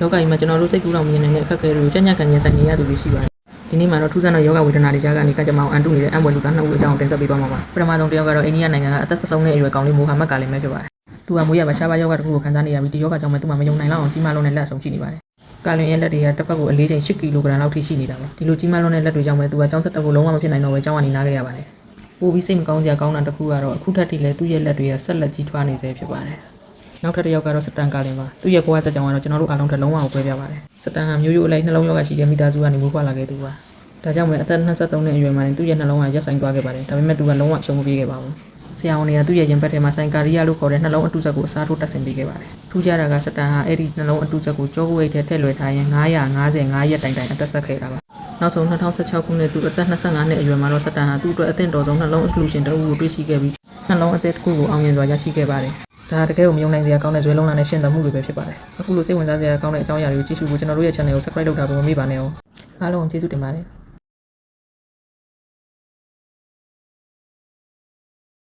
ယောဂကြီးမှာကျွန်တော်တို့စိတ်ကူးတော်မြင်နေတဲ့အခက်အခဲတွေကိုကြံ့ကြံ့ခံရင်ဆိုင်နေရသူတွေရှိပါတယ်ဒီနေ့မှာတော့ထူးဆန်းတဲ့ယောဂဝေဒနာတွေကြားကနေကကြမအောင်အန်တုနေတဲ့အံပွဲလူသားနှစ်ဦးအကြောင်းတင်ဆက်ပေးသွားမှာပါပထမဆုံးတစ်ယောက်ကတော့အိန္ဒိယနိုင်ငံကအသက်ဆုံးတဲ့အရွယ်ကောင်းလေးမိုဟာမက်ကလေးပဲဖြစ်ပါတယ်သူကမွေးရမှာရှားပါယောဂတစ်ခုကိုခံစားနေရပြီးဒီယောဂကြောင့်သူ့မှာမယုံနိုင်လောက်အောင်ကြီးမားလုံးနဲ့လက်အဆုံရှိနေပါတယ်ကာလင်ရဲ့လက်တွေကတစ်ဖက်ကိုအလေးချိန်8ကီလိုဂရမ်လောက်ထိရှိနေတာပဲဒီလိုကြီးမားလုံးတဲ့လက်တွေကြောင့်ပဲသူကကြောင်းဆက်တက်ဖို့လုံးဝမဖြစ်နိုင်တော့ပဲကြောင်းကနေနားခဲ့ရပါတယ်ပိုပြီးစိတ်မကောင်းစရာကောင်းတာတစ်ခုကတော့အခုထက်ထိလည်းသူ့ရဲ့လက်တွေကဆက်လက်ကြီးထွားနေစေဖြစ်ပါတယ်နောက်ထပ်တစ်ယောက်ကတော့စတန်ကာလင်ပါသူ့ရဲ့ဘဝဆက်ကြောင်းကတော့ကျွန်တော်တို့အားလုံးထက်လုံးဝကိုကွဲပြားပါတယ်စတန်ဟာမျိုးရိုးအလိုက်နှလုံးယောဂရှိတဲ့မိသားစုကနေမွေးဖွားလာခဲ့သူပါဒါကြောင့်ပဲအသက်23နှစ်အရွယ်မှာသူ့ရဲ့နှလုံးကရက်ဆိုင်သွားခဲ့ပါတယ်ဒါပေမဲ့သူကလုံးဝအရှုံးမပေးခဲ့ပါဘူးဆရာဝန်တွေကသူ့ရဲ့ရင်ဘတ်ထဲမှာဆိုင်ကာရီယာလို့ခေါ်တဲ့နှလုံးအတုစက်ကိုအစားထိုးတက်ဆင်ပေးခဲ့ပါတယ်ထူးခြားတာကစတန်ဟာအဲ့ဒီနှလုံးအတုစက်ကိုကြောကိုအိတ်ထဲထည့်လွှဲထားရင်955ရက်တိုင်တိုင်အသက်ဆက်ခဲ့တာပါနောက်ဆုံး2016ခုနှစ်သူအသက်25နှစ်အရွယ်မှာတော့စတန်ဟာသူ့အတွက်အသင့်တော်ဆုံးနှလုံးအဆလူရှင်တစ်ဦးကိုတွေ့ရှိခဲ့ပြီးနှလုံးအသက်တစ်ခုကိုအောင်မြင်စွာရရှိခဲ့ပါတယ်ဒါတကယ်ကိုမယုံနိုင်စရာကောင်းတဲ့ဇွဲလုံးလာနဲ့ရှင်းသမှုတွေပဲဖြစ်ပါတယ်အခုလိုစိတ်ဝင်စားစရာကောင်းတဲ့အကြောင်းအရာတွေကိုကြည့်ရှုဖို့ကျွန်တော်တို့ရဲ့ channel ကို subscribe လုပ်တာကိုမမေ့ပါနဲ့အောင်အားလုံးကျေးဇူးတင်ပါတယ်